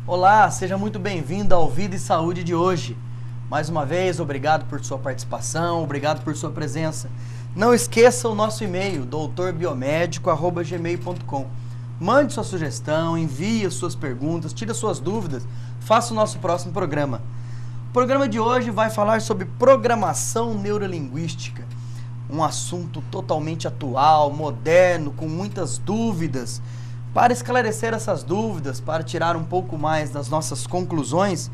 Olá, seja muito bem-vindo ao Vida e Saúde de hoje. Mais uma vez, obrigado por sua participação, obrigado por sua presença. Não esqueça o nosso e-mail, doutorbiomédico@gmail.com. Mande sua sugestão, envie suas perguntas, tire suas dúvidas, faça o nosso próximo programa. O programa de hoje vai falar sobre programação neurolinguística, um assunto totalmente atual, moderno, com muitas dúvidas. Para esclarecer essas dúvidas, para tirar um pouco mais das nossas conclusões,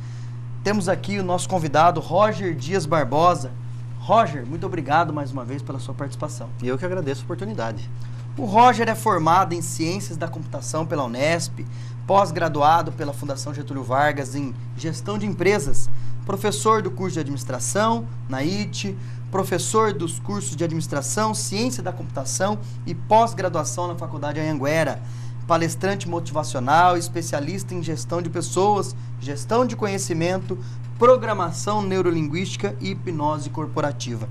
temos aqui o nosso convidado, Roger Dias Barbosa. Roger, muito obrigado mais uma vez pela sua participação. E eu que agradeço a oportunidade. O Roger é formado em Ciências da Computação pela Unesp, pós-graduado pela Fundação Getúlio Vargas em Gestão de Empresas, professor do curso de Administração na IT, professor dos cursos de Administração, Ciência da Computação e pós-graduação na Faculdade Anhanguera, palestrante motivacional, especialista em gestão de pessoas, gestão de conhecimento, programação neurolinguística e hipnose corporativa.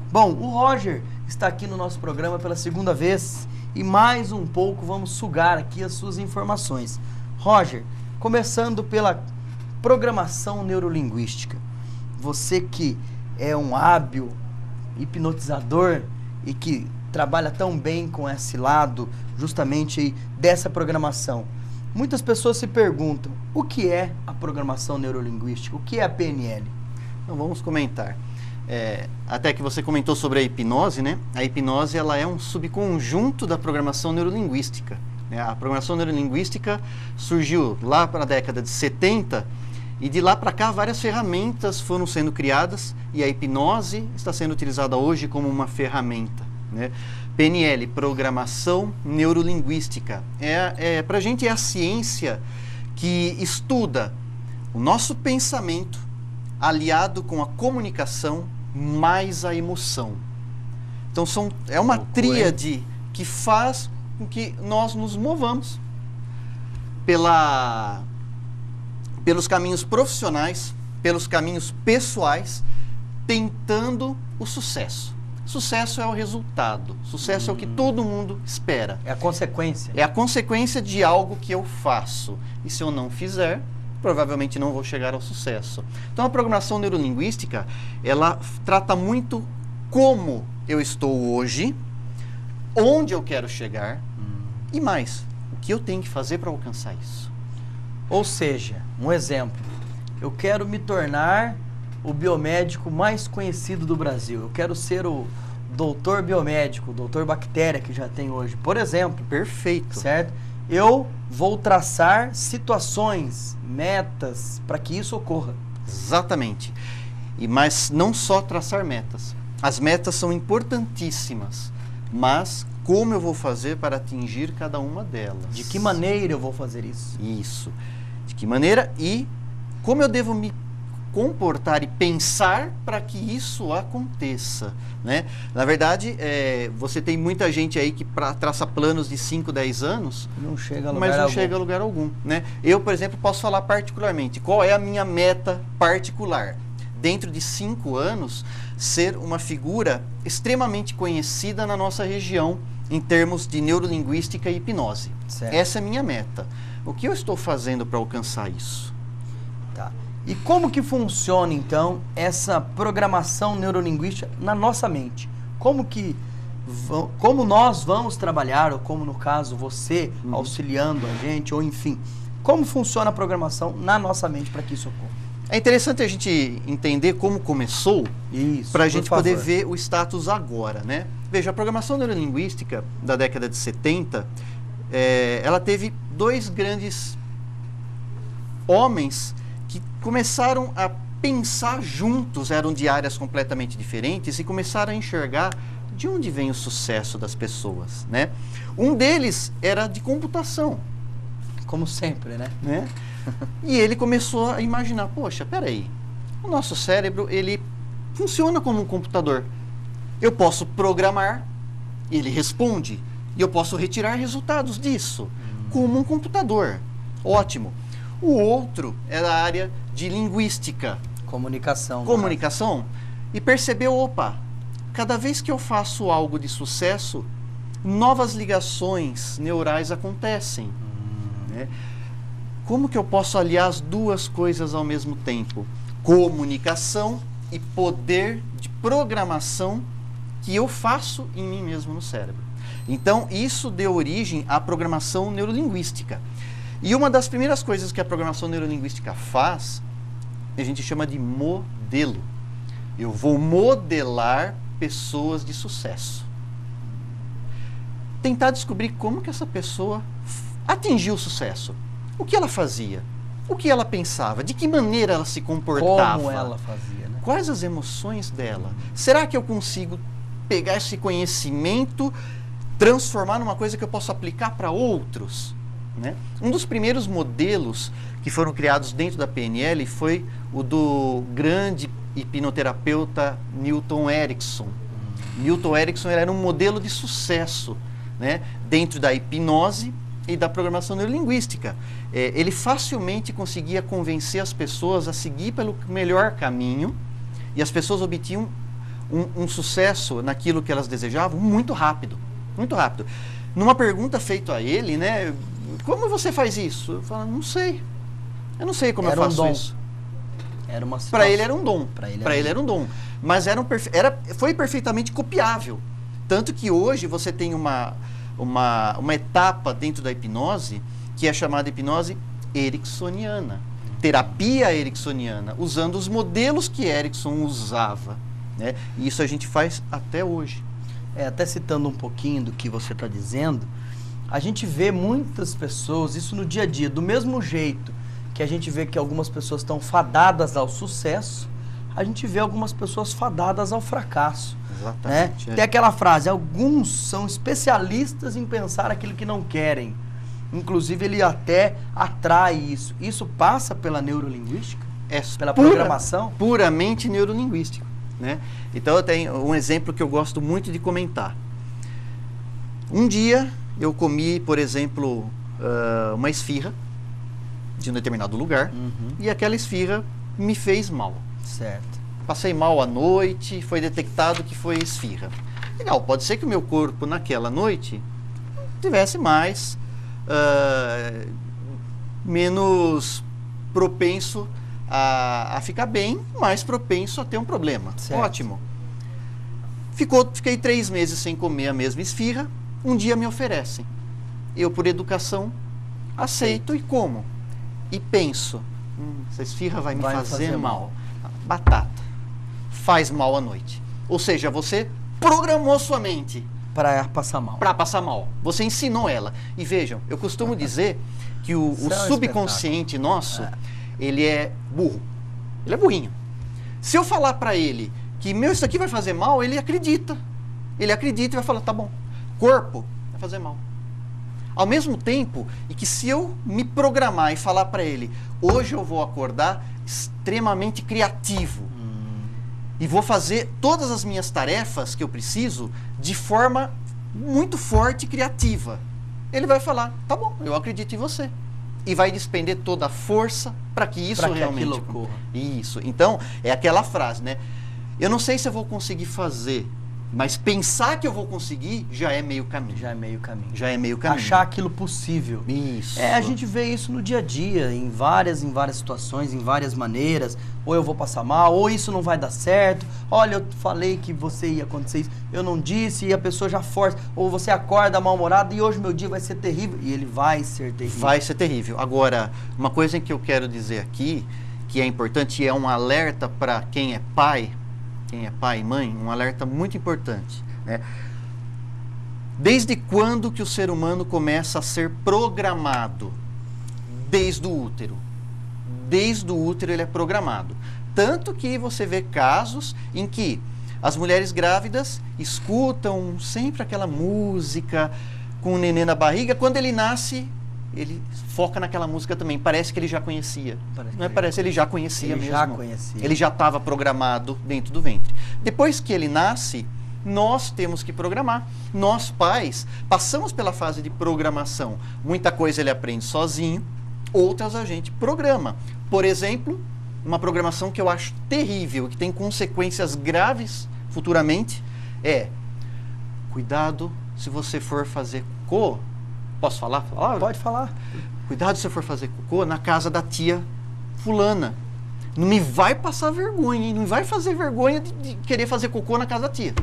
Bom, o Roger está aqui no nosso programa pela segunda vez e mais um pouco vamos sugar aqui as suas informações. Roger, começando pela programação neurolinguística. Você que é um hábil hipnotizador e que trabalha tão bem com esse lado justamente aí dessa programação. Muitas pessoas se perguntam, o que é a programação neurolinguística? O que é a PNL? Então vamos comentar. Até que você comentou sobre a hipnose, né? A hipnose ela é um subconjunto da programação neurolinguística. A programação neurolinguística surgiu lá para a década de 70 e de lá para cá várias ferramentas foram sendo criadas e a hipnose está sendo utilizada hoje como uma ferramenta, né? PNL, programação neurolinguística. Para a gente é a ciência que estuda o nosso pensamento aliado com a comunicação mais a emoção. Então é uma tríade que faz com que nós nos movamos pelos caminhos profissionais, pelos caminhos pessoais, tentando o sucesso. Sucesso é o resultado. Sucesso é o que todo mundo espera. É a consequência. É a consequência de algo que eu faço. E se eu não fizer, provavelmente não vou chegar ao sucesso. Então a programação neurolinguística, ela trata muito como eu estou hoje, onde eu quero chegar e mais, o que eu tenho que fazer para alcançar isso. Ou seja, um exemplo, eu quero me tornar o biomédico mais conhecido do Brasil. Eu quero ser o doutor biomédico, o doutor bactéria que já tem hoje, por exemplo. Perfeito. Certo? Eu vou traçar situações, metas, para que isso ocorra. Exatamente. Mas não só traçar metas. As metas são importantíssimas, mas como eu vou fazer para atingir cada uma delas? De que maneira eu vou fazer isso? Isso. De que maneira e como eu devo me comportar e pensar para que isso aconteça, né? Na verdade, você tem muita gente aí que traça planos de 5, 10 anos, mas não chega a lugar algum, né? Eu, por exemplo, posso falar particularmente, qual é a minha meta particular? Dentro de 5 anos, ser uma figura extremamente conhecida na nossa região em termos de neurolinguística e hipnose. Certo. Essa é a minha meta. O que eu estou fazendo para alcançar isso? Tá. E como que funciona, então, essa programação neurolinguística na nossa mente? Como nós vamos trabalhar, ou como, no caso, você auxiliando a gente, ou enfim, como funciona a programação na nossa mente para que isso ocorra? É interessante a gente entender como começou, para a gente poder ver o status agora, né? Veja, a programação neurolinguística da década de 70, ela teve 2 grandes homens que começaram a pensar juntos, eram de áreas completamente diferentes, e começaram a enxergar de onde vem o sucesso das pessoas, né? Um deles era de computação. Como sempre, né? E ele começou a imaginar, poxa, peraí, o nosso cérebro, ele funciona como um computador. Eu posso programar, ele responde, e eu posso retirar resultados disso, como um computador. Ótimo. O outro é da área de linguística. Comunicação. Comunicação. E percebeu, opa, cada vez que eu faço algo de sucesso, novas ligações neurais acontecem. Né? Como que eu posso aliar as duas coisas ao mesmo tempo? Comunicação e poder de programação que eu faço em mim mesmo no cérebro. Então, isso deu origem à programação neurolinguística. E uma das primeiras coisas que a programação neurolinguística faz, a gente chama de modelo. Eu vou modelar pessoas de sucesso. Tentar descobrir como que essa pessoa atingiu o sucesso. O que ela fazia? O que ela pensava? De que maneira ela se comportava? Como ela fazia, né? Quais as emoções dela? Será que eu consigo pegar esse conhecimento, transformar numa coisa que eu posso aplicar para outros? Né? Um dos primeiros modelos que foram criados dentro da PNL foi o do grande hipnoterapeuta Milton Erickson. Milton Erickson era um modelo de sucesso, né? Dentro da hipnose e da programação neurolinguística. Ele facilmente conseguia convencer as pessoas a seguir pelo melhor caminho e as pessoas obtinham um sucesso naquilo que elas desejavam muito rápido, muito rápido. Numa pergunta feita a ele, né, como você faz isso? Eu falo, não sei. Eu não sei como eu faço isso. Era uma situação. Para ele era um dom. Para ele era um dom. Mas foi perfeitamente copiável. Tanto que hoje você tem uma etapa dentro da hipnose que é chamada hipnose ericksoniana. Terapia ericksoniana, usando os modelos que Erickson usava. Né? E isso a gente faz até hoje. Até citando um pouquinho do que você está dizendo, a gente vê muitas pessoas, isso no dia a dia, do mesmo jeito que a gente vê que algumas pessoas estão fadadas ao sucesso, a gente vê algumas pessoas fadadas ao fracasso. Exatamente. Né? Tem aquela frase, alguns são especialistas em pensar aquilo que não querem. Inclusive, ele até atrai isso. Isso passa pela neurolinguística? Pela programação? Puramente neurolinguístico. Né? Então, eu tenho um exemplo que eu gosto muito de comentar. Um dia, eu comi, por exemplo, uma esfirra de um determinado lugar, e aquela esfirra me fez mal. Certo. Passei mal à noite, foi detectado que foi esfirra. Legal, pode ser que o meu corpo naquela noite tivesse menos propenso a ficar bem, mais propenso a ter um problema. Certo. Ótimo. Fiquei 3 meses sem comer a mesma esfirra, um dia me oferecem. Eu, por educação, aceito e como. E penso, essa esfirra vai me fazer mal. Batata. Faz mal à noite. Ou seja, você programou sua mente para passar mal. Para passar mal. Você ensinou ela. E vejam, eu costumo dizer que o subconsciente nosso, ele é burro. Ele é burrinho. Se eu falar para ele que, isso aqui vai fazer mal, ele acredita. Ele acredita e vai falar, tá bom. Corpo vai fazer mal. Ao mesmo tempo, e que se eu me programar e falar para ele, hoje eu vou acordar extremamente criativo e vou fazer todas as minhas tarefas que eu preciso de forma muito forte e criativa, ele vai falar, tá bom, eu acredito em você. E vai despender toda a força para que isso realmente ocorra. Isso. Então, é aquela frase, né? Eu não sei se eu vou conseguir fazer, mas pensar que eu vou conseguir já é meio caminho. Já é meio caminho. Já é meio caminho. Achar aquilo possível. Isso. A gente vê isso no dia a dia, em várias situações, em várias maneiras. Ou eu vou passar mal, ou isso não vai dar certo. Olha, eu falei que você ia acontecer isso, eu não disse, e a pessoa já força. Ou você acorda mal-humorado e hoje meu dia vai ser terrível. E ele vai ser terrível. Vai ser terrível. Agora, uma coisa que eu quero dizer aqui, que é importante e é um alerta para quem é pai e mãe, um alerta muito importante. Né? Desde quando que o ser humano começa a ser programado? Desde o útero. Desde o útero ele é programado. Tanto que você vê casos em que as mulheres grávidas escutam sempre aquela música com o neném na barriga. Quando ele nasce, ele foca naquela música também. Parece que ele já conhecia. Parece que ele já conhecia mesmo. Já conhecia. Ele já estava programado dentro do ventre. Depois que ele nasce, nós temos que programar. Nós, pais, passamos pela fase de programação. Muita coisa ele aprende sozinho, outras a gente programa. Por exemplo, uma programação que eu acho terrível, que tem consequências graves futuramente, é: cuidado se você for fazer cocô. Posso falar? Pode falar. Cuidado se você for fazer cocô na casa da tia fulana. Não me vai passar vergonha, hein? Não vai fazer vergonha de querer fazer cocô na casa da tia.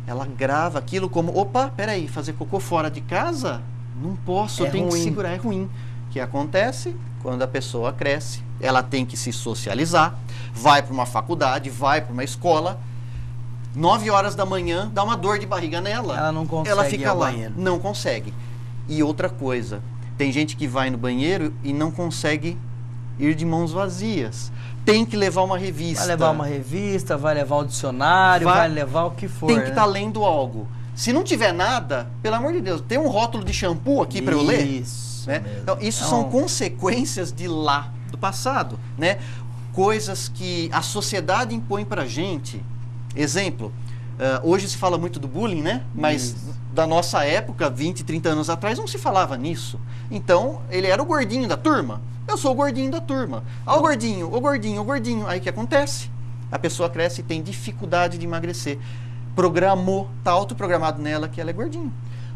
Ela grava aquilo como: opa, peraí, fazer cocô fora de casa? Não posso, eu tenho que segurar, é ruim. O que acontece? Quando a pessoa cresce, ela tem que se socializar, vai para uma faculdade, vai para uma escola, 9 horas da manhã, dá uma dor de barriga nela. Ela não consegue ela fica ir ao lá, banheiro. não consegue. E outra coisa, tem gente que vai no banheiro e não consegue ir de mãos vazias. Tem que levar uma revista. Vai levar uma revista, vai levar o dicionário, vai levar o que for. Tem que estar lendo algo. Se não tiver nada, pelo amor de Deus, tem um rótulo de shampoo aqui para eu ler? Isso. Né? Então, isso são consequências de lá, do passado, né? Coisas que a sociedade impõe pra gente. Exemplo, hoje se fala muito do bullying, né? Mas da nossa época, 20, 30 anos atrás, não se falava nisso. Então, ele era o gordinho da turma. Eu sou o gordinho da turma. Ah, o gordinho, o gordinho, o gordinho. Aí o que acontece? A pessoa cresce e tem dificuldade de emagrecer. Programou, tá autoprogramado nela que ela é gordinho.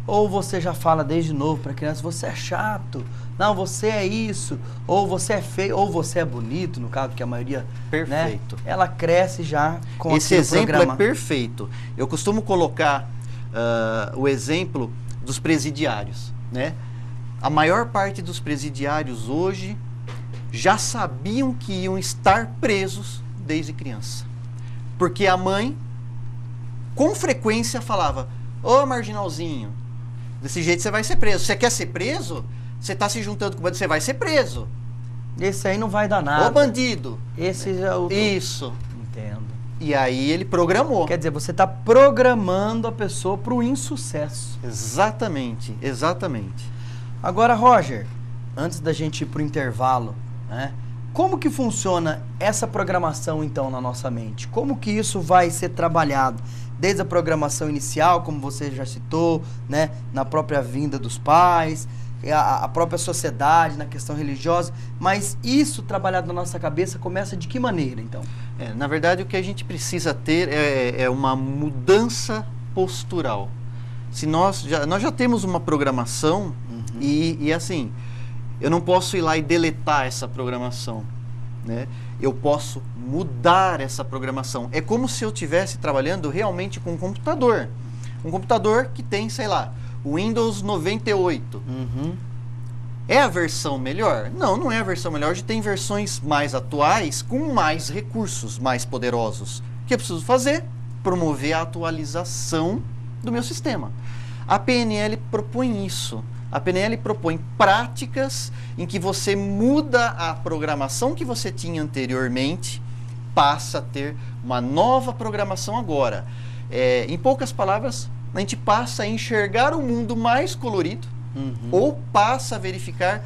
Ou você já fala desde novo para a criança: você é chato, não, você é isso, ou você é feio, ou você é bonito, no caso, que a maioria... Perfeito. Né, ela cresce já com esse exemplo programa. É perfeito. Eu costumo colocar o exemplo dos presidiários, né? A maior parte dos presidiários hoje já sabiam que iam estar presos desde criança. Porque a mãe, com frequência, falava: ô marginalzinho, desse jeito você vai ser preso. Você quer ser preso? Você está se juntando com o bandido, você vai ser preso. Esse aí não vai dar nada. Ô bandido. Esse é o... Isso. Entendo. E aí ele programou. Quer dizer, você está programando a pessoa para o insucesso. Exatamente, exatamente. Agora, Roger, antes da gente ir para o intervalo, né? Como que funciona essa programação, então, na nossa mente? Como que isso vai ser trabalhado? Desde a programação inicial, como você já citou, né? Na própria vinda dos pais, a própria sociedade, na questão religiosa. Mas isso trabalhado na nossa cabeça começa de que maneira, então? Na verdade, o que a gente precisa ter é uma mudança postural. Se nós já temos uma programação, e assim, eu não posso ir lá e deletar essa programação, né? Eu posso mudar essa programação. É como se eu estivesse trabalhando realmente com um computador. Um computador que tem, sei lá, o Windows 98. É a versão melhor? Não, não é a versão melhor. Hoje tem versões mais atuais com mais recursos, mais poderosos. O que eu preciso fazer? Promover a atualização do meu sistema. A PNL propõe isso. A PNL propõe práticas em que você muda a programação que você tinha anteriormente, passa a ter uma nova programação agora. Em poucas palavras, a gente passa a enxergar o mundo mais colorido, ou passa a verificar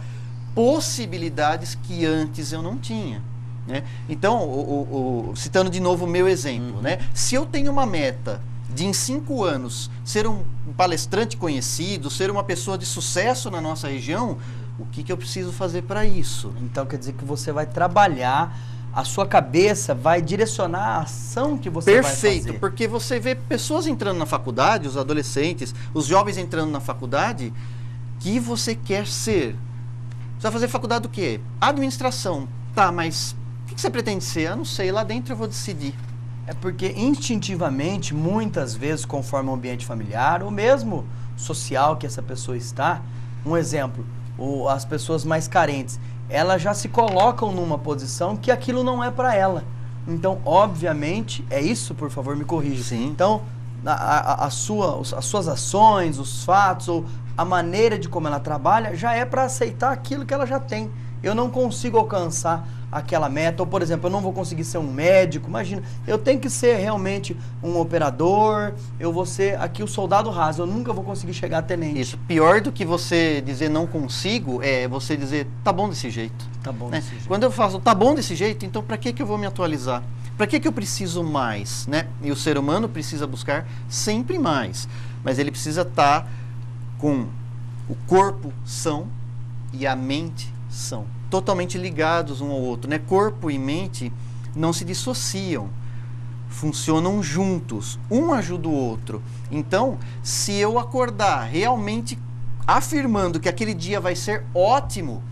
possibilidades que antes eu não tinha, né? Então, citando de novo o meu exemplo, né? Se eu tenho uma meta de em 5 anos ser um palestrante conhecido, ser uma pessoa de sucesso na nossa região, o que eu preciso fazer para isso? Então quer dizer que você vai trabalhar, a sua cabeça vai direcionar a ação que você vai fazer. Perfeito, porque você vê pessoas entrando na faculdade, os adolescentes, os jovens entrando na faculdade, que você quer ser. Você vai fazer faculdade do quê? Administração. Tá, mas o que você pretende ser? Eu não sei, lá dentro eu vou decidir. É porque instintivamente, muitas vezes, conforme o ambiente familiar, ou mesmo social que essa pessoa está, um exemplo, as pessoas mais carentes, elas já se colocam numa posição que aquilo não é para ela. Então, obviamente, é isso, por favor, me corrija. Sim. Então, as suas ações, os fatos, ou a maneira de como ela trabalha, já é para aceitar aquilo que ela já tem. eu não consigo alcançar aquela meta, ou por exemplo, eu não vou conseguir ser um médico, imagina, eu tenho que ser realmente um operador, eu vou ser aqui o soldado raso, eu nunca vou conseguir chegar a tenente. Isso, pior do que você dizer não consigo, é você dizer, tá bom desse jeito. Tá bom né? desse jeito. Quando eu faço, tá bom desse jeito, então para que eu vou me atualizar? Para que eu preciso mais? Né? E o ser humano precisa buscar sempre mais, mas ele precisa estar com o corpo são e a mente são, totalmente ligados um ao outro, né? Corpo e mente não se dissociam, funcionam juntos, um ajuda o outro. Então, se eu acordar realmente afirmando que aquele dia vai ser ótimo,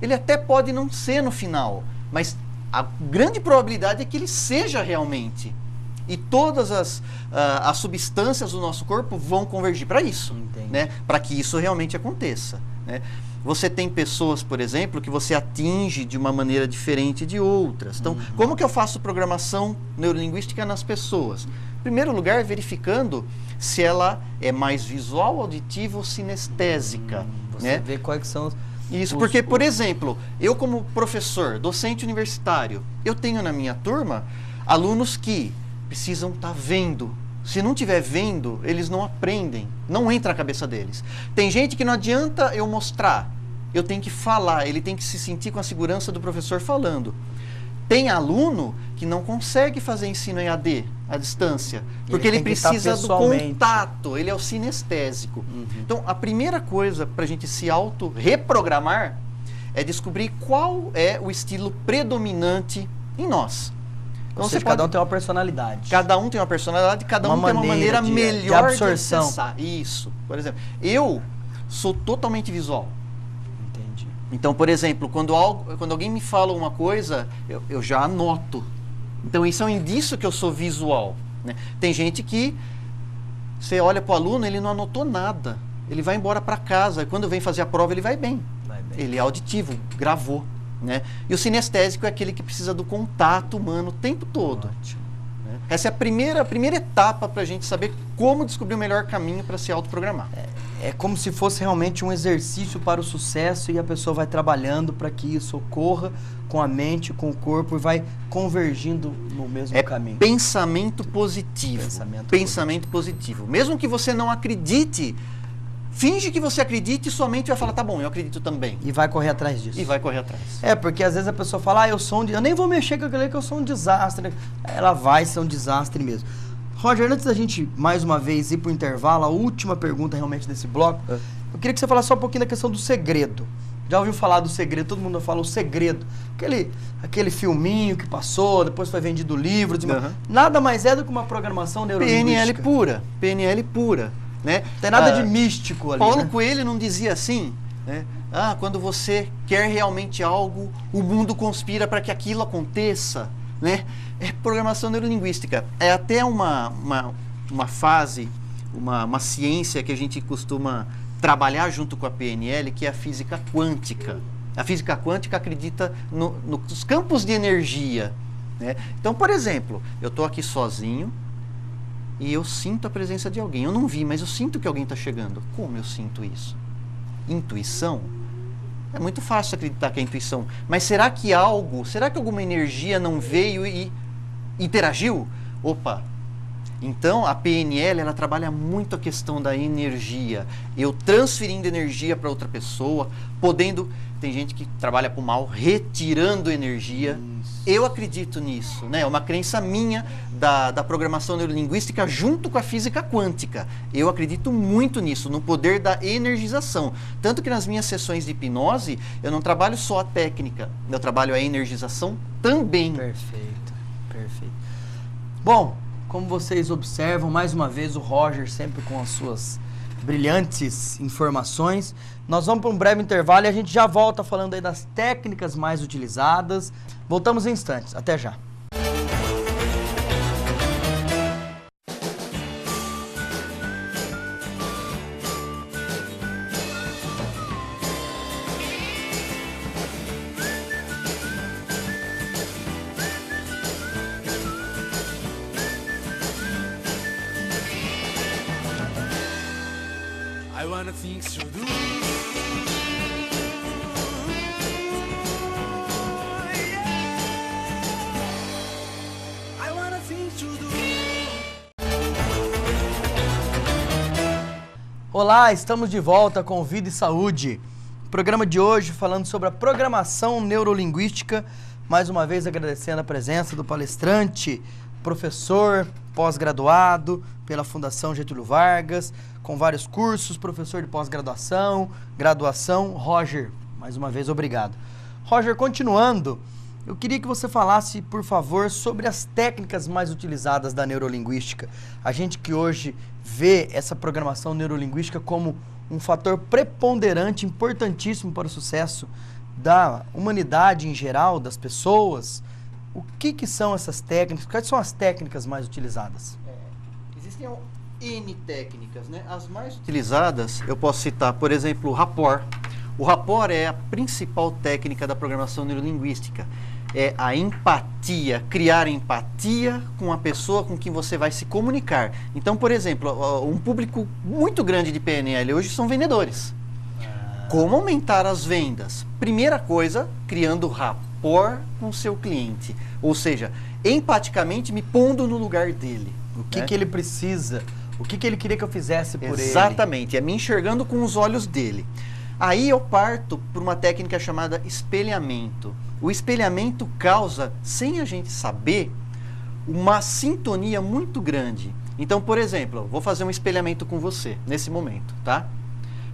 ele até pode não ser no final, mas a grande probabilidade é que ele seja realmente. E todas as substâncias do nosso corpo vão convergir para isso, né? Para que isso realmente aconteça, né? Você tem pessoas, por exemplo, que você atinge de uma maneira diferente de outras. Então, como que eu faço programação neurolinguística nas pessoas? Em primeiro lugar, verificando se ela é mais visual, auditiva ou sinestésica. Você né? vê quais são Isso, porque, por exemplo, eu como professor, docente universitário, eu tenho na minha turma alunos que precisam estar vendo. Se não estiver vendo, eles não aprendem, não entra na cabeça deles. Tem gente que não adianta eu mostrar, eu tenho que falar, ele tem que se sentir com a segurança do professor falando. Tem aluno que não consegue fazer ensino EAD à distância, porque ele precisa do contato, ele é o sinestésico. Então, a primeira coisa para a gente se auto-reprogramar é descobrir qual é o estilo predominante em nós. Então, cada um tem uma personalidade. Cada um tem uma personalidade, cada um tem uma maneira melhor de acessar. Isso. Por exemplo, eu sou totalmente visual. Entendi. Então, por exemplo, quando alguém me fala uma coisa, eu já anoto. Então, isso é um indício que eu sou visual. Né? Tem gente que, você olha para o aluno, ele não anotou nada. Ele vai embora para casa, e quando vem fazer a prova, ele vai bem. Ele é auditivo, gravou. Né? E o sinestésico é aquele que precisa do contato humano o tempo todo. Né? Essa é a primeira etapa para a gente saber como descobrir o melhor caminho para se autoprogramar. É como se fosse realmente um exercício para o sucesso e a pessoa vai trabalhando para que isso ocorra com a mente, com o corpo e vai convergindo no mesmo caminho. Pensamento positivo. Pensamento positivo. Mesmo que você não acredite, finge que você acredite e sua mente vai falar, tá bom, eu acredito também. E vai correr atrás disso. E vai correr atrás. Porque às vezes a pessoa fala, eu nem vou mexer com aquilo que eu sou um desastre. Ela vai ser um desastre mesmo. Roger, antes da gente, mais uma vez, ir para o intervalo, a última pergunta realmente desse bloco, eu queria que você falasse só um pouquinho da questão do segredo. Já ouviu falar do segredo? Todo mundo fala o segredo. Aquele filminho que passou, depois foi vendido livro. Nada mais é do que uma programação neurolinguística. PNL pura. Né? Não tem nada de místico ali. Paulo Coelho não dizia assim, né? Quando você quer realmente algo, o mundo conspira para que aquilo aconteça, né? É programação neurolinguística. É até uma fase, uma ciência que a gente costuma trabalhar junto com a PNL, que é a física quântica. A física quântica acredita nos campos de energia, né? Então, por exemplo, eu estou aqui sozinho, e eu sinto a presença de alguém. Eu não vi, mas eu sinto que alguém está chegando. Como eu sinto isso? Intuição? É muito fácil acreditar que é intuição. Mas será que alguma energia não veio e interagiu? Opa! Então, a PNL, ela trabalha muito a questão da energia. Eu transferindo energia para outra pessoa, podendo... Tem gente que trabalha para o mal, retirando energia. Eu acredito nisso, né? É uma crença minha da programação neurolinguística junto com a física quântica. Eu acredito muito nisso, no poder da energização. Tanto que nas minhas sessões de hipnose, eu não trabalho só a técnica, eu trabalho a energização também. Perfeito. Bom, como vocês observam, mais uma vez o Roger sempre com as suas brilhantes informações. Nós vamos para um breve intervalo e a gente já volta falando aí das técnicas mais utilizadas. Voltamos em instantes. Até já. I wanna think so do. Olá, estamos de volta com Vida e Saúde. Programa de hoje falando sobre a programação neurolinguística. Mais uma vez agradecendo a presença do palestrante, professor pós-graduado pela Fundação Getúlio Vargas, com vários cursos, professor de pós-graduação, graduação, Roger. Mais uma vez, obrigado. Roger, continuando, eu queria que você falasse, por favor, sobre as técnicas mais utilizadas da neurolinguística. A gente que hoje vê essa programação neurolinguística como um fator preponderante, importantíssimo para o sucesso da humanidade em geral, das pessoas. O que são essas técnicas? Quais são as técnicas mais utilizadas? Existem N técnicas, né? As mais utilizadas, eu posso citar, por exemplo, o rapport. O rapport é a principal técnica da programação neurolinguística. É a empatia, criar empatia com a pessoa com quem você vai se comunicar. Então, por exemplo, um público muito grande de PNL hoje são vendedores. Como aumentar as vendas? Primeira coisa, criando rapport com o seu cliente. Ou seja, empaticamente me pondo no lugar dele. O que ele precisa? O que ele queria que eu fizesse por ele? Exatamente, é me enxergando com os olhos dele. Aí eu parto por uma técnica chamada espelhamento. O espelhamento causa, sem a gente saber, uma sintonia muito grande. Então, por exemplo, vou fazer um espelhamento com você, nesse momento, tá?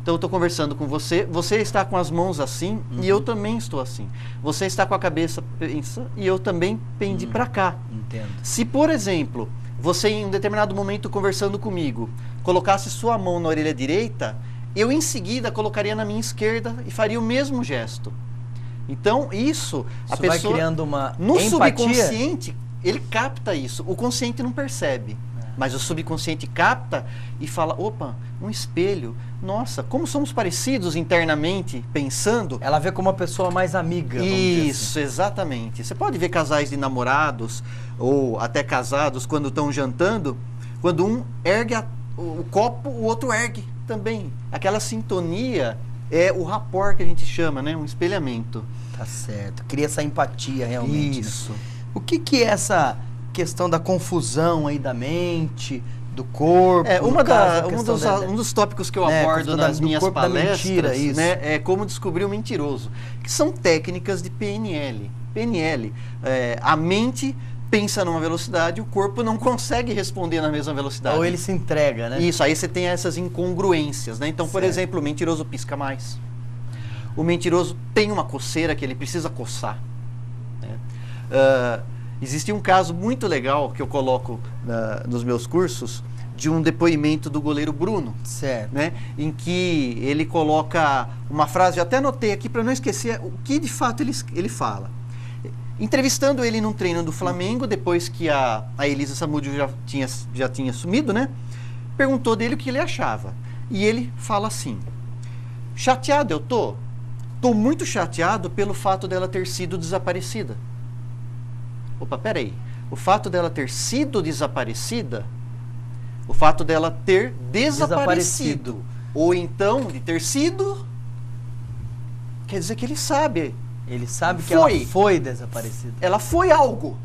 Então, eu estou conversando com você, você está com as mãos assim, e eu também estou assim. Você está com a cabeça pensando, e eu também pendi para cá. Entendo. Se, por exemplo, você em um determinado momento conversando comigo, colocasse sua mão na orelha direita, eu em seguida colocaria na minha esquerda e faria o mesmo gesto. Então, isso a pessoa vai criando uma no empatia? Subconsciente, ele capta isso. O consciente não percebe. Mas o subconsciente capta e fala, opa, um espelho. Nossa, como somos parecidos internamente, pensando. Ela vê como uma pessoa mais amiga. Isso, exatamente. Você pode ver casais de namorados ou até casados quando estão jantando, quando um ergue o copo, o outro ergue também. Aquela sintonia é o rapport que a gente chama, né? Um espelhamento. Tá certo. Cria essa empatia realmente. Isso. Né? O que é essa questão da confusão aí da mente, do corpo? Um dos tópicos que eu abordo nas minhas palestras, mentira, isso. Né, é como descobrir o mentiroso, que são técnicas de PNL. PNL, a mente pensa numa velocidade, o corpo não consegue responder na mesma velocidade. Ou ele se entrega, né? Isso, aí você tem essas incongruências, né? Então, por exemplo, o mentiroso pisca mais. O mentiroso tem uma coceira que ele precisa coçar. Né? Existe um caso muito legal que eu coloco nos meus cursos, de um depoimento do goleiro Bruno. Certo. Né? Em que ele coloca uma frase, eu até anotei aqui para não esquecer o que de fato ele fala. Entrevistando ele num treino do Flamengo, depois que a Elisa Samúdio já tinha sumido, né? Perguntou dele o que ele achava. E ele fala assim, chateado eu tô? Tô muito chateado pelo fato dela ter sido desaparecida. Opa, peraí. O fato dela ter sido desaparecida, o fato dela ter desaparecido, ou então de ter sido, quer dizer que ele sabe. Ele sabe que ela foi desaparecida. Ela foi algo.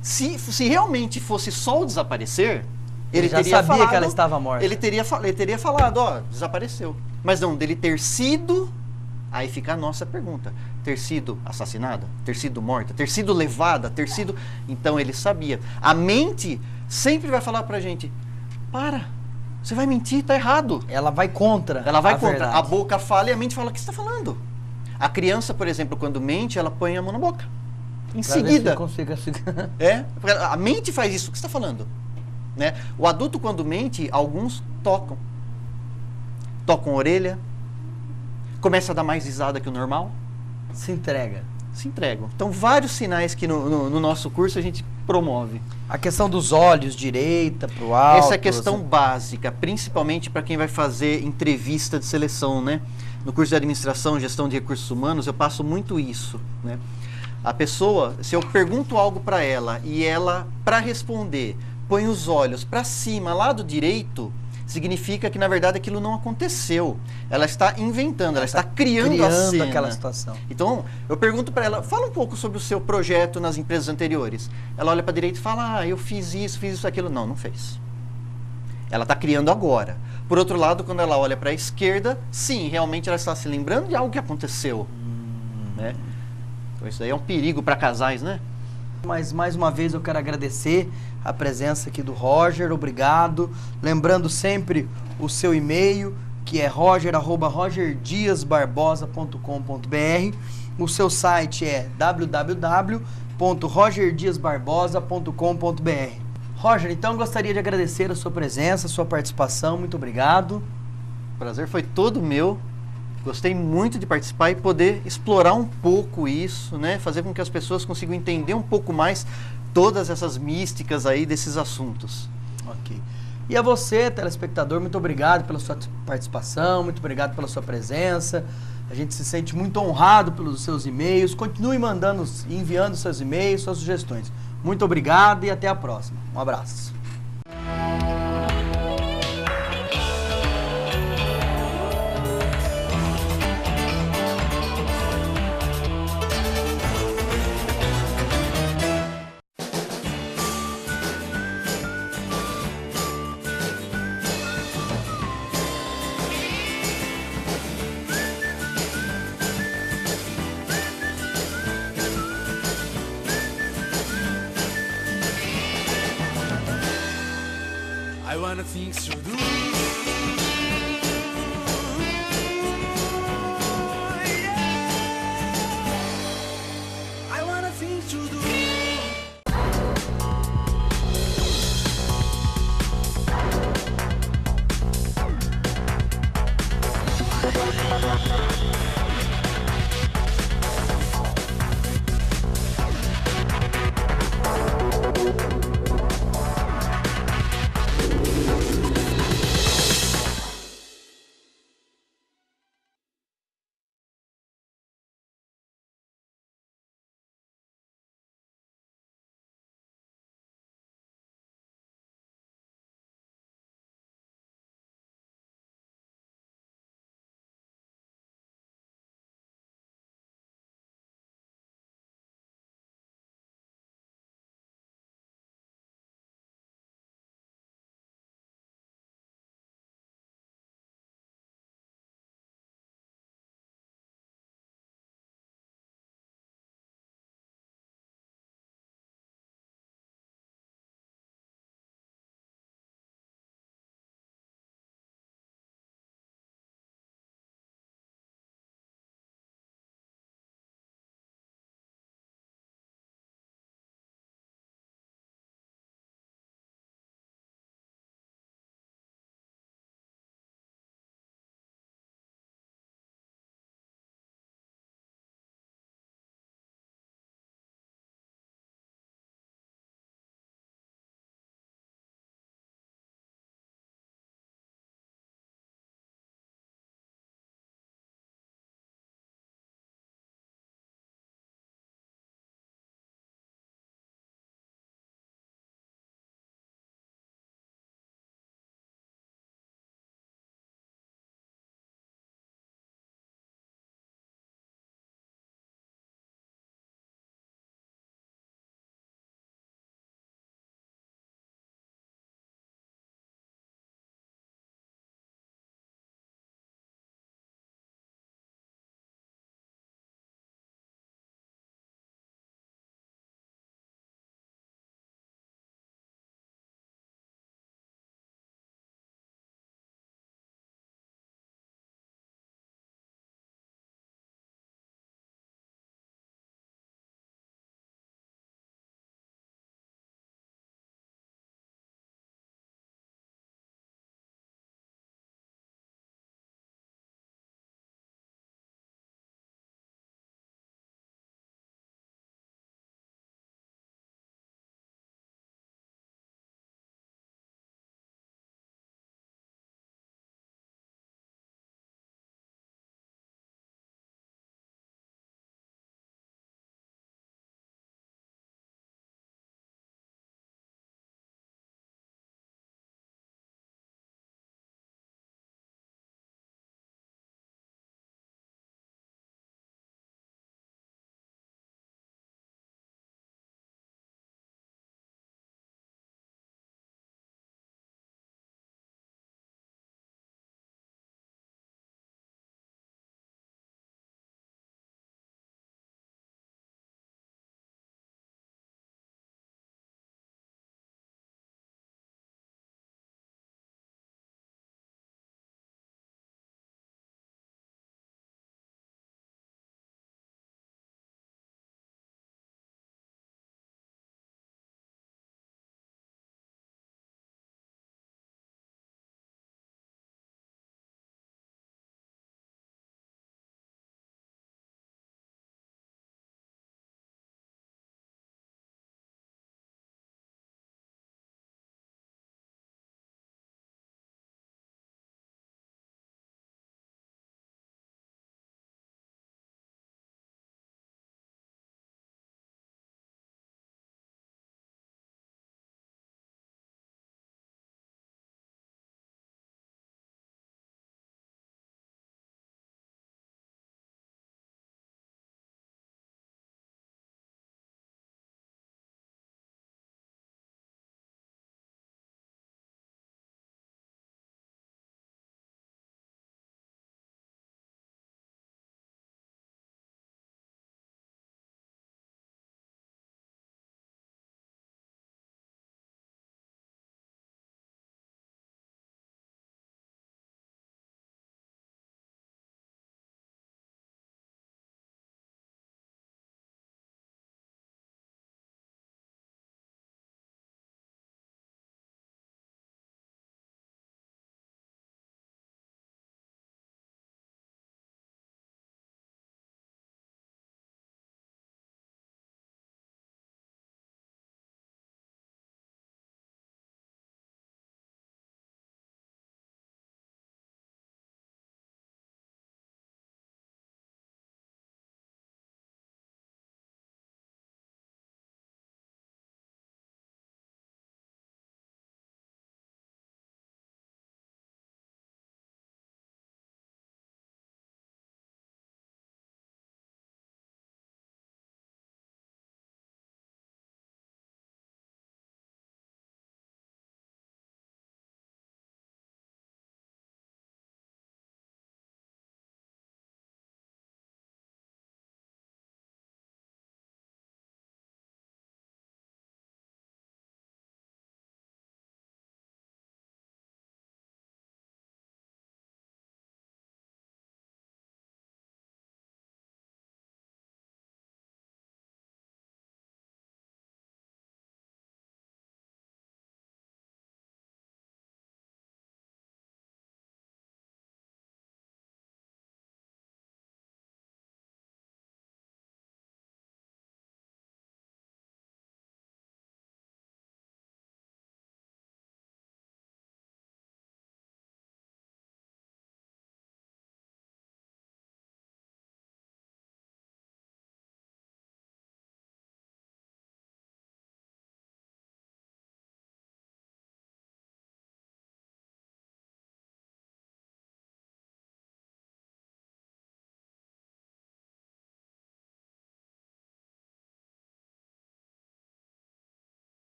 Se realmente fosse só o desaparecer, ele já teria sabia falado, que ela estava morta. Ele teria falado, ó, desapareceu. Mas não, dele ter sido, aí fica a nossa pergunta. Ter sido assassinada, ter sido morta, ter sido levada, ter sido... Então ele sabia. A mente sempre vai falar pra gente, para, você vai mentir, tá errado. Ela vai contra. Ela vai contra. Verdade. A boca fala e a mente fala, o que você está falando? A criança, por exemplo, quando mente, ela põe a mão na boca. Em seguida. A mente faz isso. O que você está falando? Né? O adulto, quando mente, alguns tocam. Tocam a orelha. Começa a dar mais risada que o normal. Se entrega. Se entregam. Então, vários sinais que no nosso curso a gente promove. A questão dos olhos, direita, para o alto. Essa é a questão básica, principalmente para quem vai fazer entrevista de seleção, né? No curso de administração, gestão de recursos humanos, eu passo muito isso, né? A pessoa, se eu pergunto algo para ela e ela, para responder, põe os olhos para cima, lado direito, significa que, na verdade, aquilo não aconteceu. Ela está inventando, ela está criando a cena. Aquela situação. Então, eu pergunto para ela, fala um pouco sobre o seu projeto nas empresas anteriores. Ela olha para a direita e fala, eu fiz isso, aquilo. Não, não fez. Ela está criando agora. Por outro lado, quando ela olha para a esquerda, sim, realmente ela está se lembrando de algo que aconteceu. Né? Então isso daí é um perigo para casais, né? Mas mais uma vez eu quero agradecer a presença aqui do Roger, obrigado. Lembrando sempre o seu e-mail, que é roger@rogerdiasbarbosa.com.br. O seu site é www.rogerdiasbarbosa.com.br. Roger, então gostaria de agradecer a sua presença, a sua participação, muito obrigado. O prazer foi todo meu. Gostei muito de participar e poder explorar um pouco isso, né? Fazer com que as pessoas consigam entender um pouco mais todas essas místicas aí desses assuntos. Ok. E a você, telespectador, muito obrigado pela sua participação, muito obrigado pela sua presença. A gente se sente muito honrado pelos seus e-mails. Continue mandando, enviando seus e-mails, suas sugestões. Muito obrigado e até a próxima. Um abraço. I wanna think through.